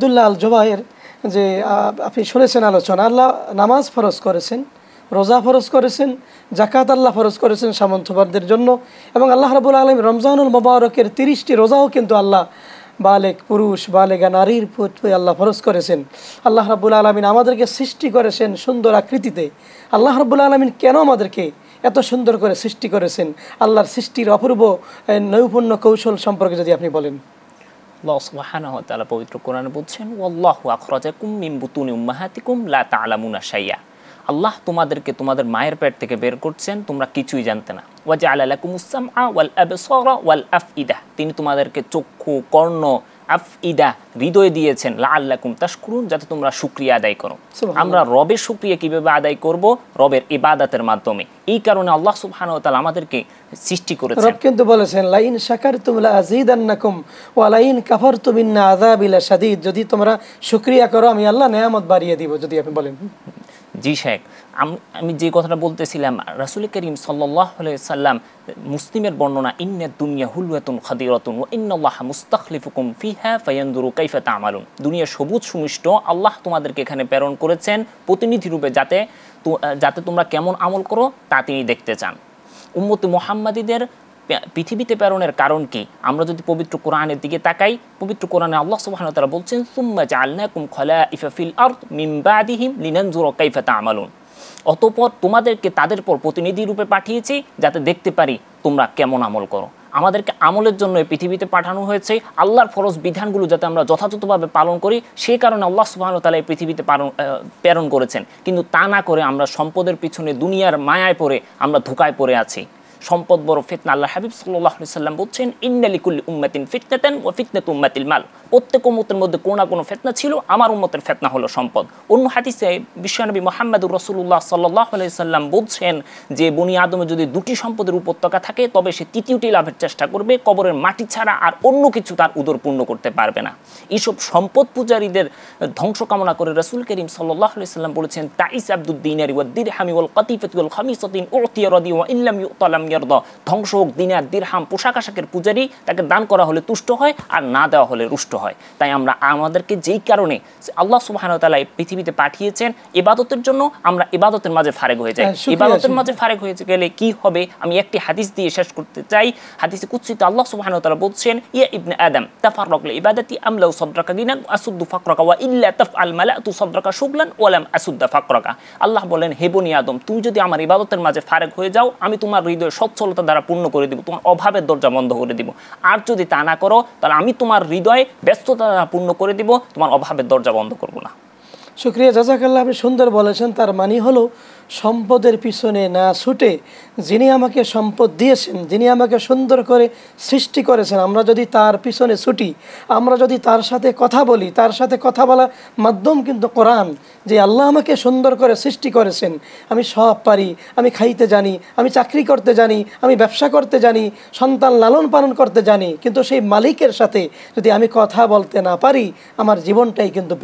আব্দুল্লাহ আল জুবায়ের যে আপনি শুনেছেন আলোচনা, আল্লাহ নামাজ ফরজ করেছেন, রোজা ফরজ করেছেন, জাকাত আল্লাহ ফরজ করেছেন সামন্তবাদীদের জন্য, এবং আল্লাহ রাব্বুল আলামিন রমজানুল মুবারকের 30টি রোজাও কিন্তু আল্লাহ বালেগ পুরুষ বালেগা নারীর প্রতি আল্লাহ ফরজ করেছেন। আল্লাহ রাব্বুল আলামিন আমাদেরকে সৃষ্টি করেছেন সুন্দর আকৃতিতে। আল্লাহ রাব্বুল আলামিন কেন আমাদেরকে এত সুন্দর করে সৃষ্টি করেছেন, আল্লাহর সৃষ্টির অপূর্ব নৈপুণ্য কৌশল সম্পর্কে যদি আপনি বলেন। আল্লাহ সুবহানাহু ওয়া তাআলা পবিত্র কোরআনে বলছেন, ওয়াল্লাহু আখরাজাকুম মিন বুতুনি উম্মাহাতিকুম লা তা'লামুনা শাইআ। আল্লাহ তোমাদেরকে তোমাদের মায়ের পেট থেকে বের করছেন, তোমরা কিছুই জানতে না। ওয়া জাআলা লাকুমুস সামআ ওয়াল আবসারা ওয়াল আফইদা, তিনি তোমাদেরকে চক্ষু, কর্ণ, আফইদা, হৃদয় দিয়েছেন, লাআল্লাকুম তাশকুরুন, যাতে তোমরা শুকরিয়া আদায় করো। আমরা রবের শুকরিয়া কিভাবে আদায় করব? রবের ইবাদতের মাধ্যমে। এই কারণে আল্লাহ সুবহানাহু ওয়া তাআলা আমাদেরকে সৃষ্টি করেছেন। রব কিন্তু বলেছেন, লাইন শাকারতুম লাযীদান্নাকুম ওয়া লাইন কাফারতুম ইন্না আযাবি লাশাদীদ, যদি তোমরা শুকরিয়া করো আমি আল্লাহ নেয়ামত বাড়িয়ে দিব। যদি আপনি বলেন। জি শেখ, আমি যে কথাটা বলতেছিলাম, রাসূল করিম সাল্লাল্লাহু আলাইহি সাল্লাম মুসলিমের বর্ণনা, ইন্নাদ দুনিয়া হুলওয়াতুন খাদিরাতুন ওয়া ইন্নাল্লাহা মুস্তাখলিফুকুম ফিহা ফায়ানজুরু কাইফা তা'মালুন। দুনিয়া সবুজ সুমিষ্ট, আল্লাহ তোমাদেরকে এখানে প্রেরণ করেছেন প্রতিনিধি রূপে, যাতে তোমরা কেমন আমল করো তা তিনি দেখতে চান। উম্মতে মুহাম্মাদীদের পৃথিবীতে প্রেরণের কারণ কি? আমরা যদি পবিত্র কোরআনের দিকে তাকাই, পবিত্র কোরআনে আল্লাহ সুবহানাহু ওয়া তাআলা বলছেন, সুম্মা জাআলনাকুম খলাইফা ফিল আরদ মিন বাদিহিম লিনানজুরা কাইফা তা'মালুন। অতঃপর তোমাদেরকে তাদের পর প্রতিনিধি রূপে পাঠিয়েছি, যাতে দেখতে পারি তোমরা কেমন আমল করো। আমাদেরকে আমলের জন্য পৃথিবীতে পাঠানো হয়েছে, আল্লাহর ফরজ বিধানগুলো যাতে আমরা যথাযথভাবে পালন করি, সেই কারণে আল্লাহ সুবহানাহু ওয়া তাআলা এই পৃথিবীতে প্রেরণ করেছেন। কিন্তু তা না করে আমরা সম্পদের পিছনে, দুনিয়ার মায়ায় পড়ে আমরা ধোঁকায় পড়ে আছি। সম্পদ বড় ফিতনা। আল্লাহ হাবিব সাল্লাল্লাহু আলাইহি সাল্লাম বলছেন, ইন্না লিকুল্লি উম্মাতিন ফিতনাতান ওয়া ফিতনাতু উম্মাতিল মাল। প্রত্যেক উম্মতের মধ্যে কোনো না কোনো ফিতনা ছিল, আমার উম্মতের ফিতনা হলো সম্পদ। অন্য হাদিসে বিশ্বনবী মুহাম্মদুর রাসূলুল্লাহ সাল্লাল্লাহু আলাইহি সাল্লাম বলছেন যে, বনি আদমে যদি দুটি সম্পদের উপত্যকা থাকে, তবে সে তৃতীয়টি লাভের চেষ্টা করবে, কবরের মাটি ছাড়া আর অন্য কিছু তার উদর পূর্ণ করতে পারবে না। এইসব সম্পদ পূজারীদের ধ্বংস কামনা করে রাসূল করিম সাল্লাল্লাহু আলাইহি সাল্লাম বলেছেন, তাইস আব্দুদ দিনারি ওয়াদ দিরহামি ওয়াল কাতিফাতি ওয়াল খামিসাতিন উতিয়া রাদি ওয়া ইল্লাম ইউতালাম ইয়ারদা। ধ্বংস হোক দিনার দিরহাম, পোশাক আশাকের পূজারী, তাকে দান করা হলে তুষ্ট হয় আর না দেওয়া হলে রুষ্ট হয়। তাই আমাদেরকে যেই কারণে আল্লাহ সুবহানাহু ওয়া তাআলা পৃথিবীতে পাঠিয়েছেন ইবাদতের জন্য, আমরা ইবাদতের মাঝে ফারেক হয়ে যাই। ইবাদতের মাঝে ফারেক হয়ে গেলে কি হবে? আমি একটি হাদিস দিয়ে শেষ করতে চাই। হাদিসে কুদসিতে আল্লাহ সুবহানাহু ওয়া তাআলা বলছেন, ইয়া ইবনে আদম তাফাররাক লিইবাদাতি আমলাউ সাদরাকা গিনান আসুদ্দু ফাকরাকা ওয়া ইল্লা তাফআল মালাতু সাদরাকা শুগলান ওয়া লাম আসুদ্দা ফাকরাকা। আল্লাহ বলেন, হে বনি আদম, তুমি যদি আমার ইবাদতের মাঝে ফারেক হয়ে যাও, আমি তোমার হৃদয় সচ্ছলতা দ্বারা পূর্ণ করে দিব, তোমার অভাবের দরজা বন্ধ করে দিব। আর যদি তা না করো, তাহলে আমি তোমার হৃদয় ব্যস্ততা দ্বারা পূর্ণ করে দিব, তোমার অভাবের দরজা বন্ধ করব না। শুকরিয়া, জাযাকাল্লাহ, আপনি সুন্দর বলেছেন। তার মানে হলো সম্পদের পিছনে না ছুটে যিনি আমাকে সম্পদ দিয়েছেন, যিনি আমাকে সুন্দর করে সৃষ্টি করেছেন, আমরা যদি তার পিছনে ছুটি, আমরা যদি তার সাথে কথা বলি, তার সাথে কথা বলার মাধ্যম কিন্তু কোরআন, যে আল্লাহ আমাকে সুন্দর করে সৃষ্টি করেছেন, আমি সব পারি, আমি খাইতে জানি, আমি চাকরি করতে জানি, আমি ব্যবসা করতে জানি, সন্তান লালন পালন করতে জানি, কিন্তু সেই মালিকের সাথে যদি আমি কথা বলতে না পারি, আমার জীবনটাই কিন্তু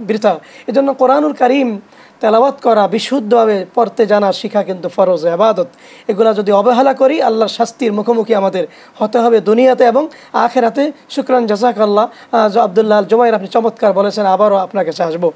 বৃথা। এজন্য কোরআনুল কারীম তেলাওয়াত করা, বিশুদ্ধভাবে পড়তে জানা শিখা কিন্তু ফরজ ইবাদত। এগুলা যদি অবহেলা করি, আল্লাহর শাস্তির মুখোমুখি আমাদের হতে হবে দুনিয়াতে এবং আখিরাতে। শুকরান, জাযাকাল্লাহ। আব্দুল্লাহ আল জুবায়ের, আপনি চমৎকার বলেছেন। আবারও আপনার কাছে আসবো।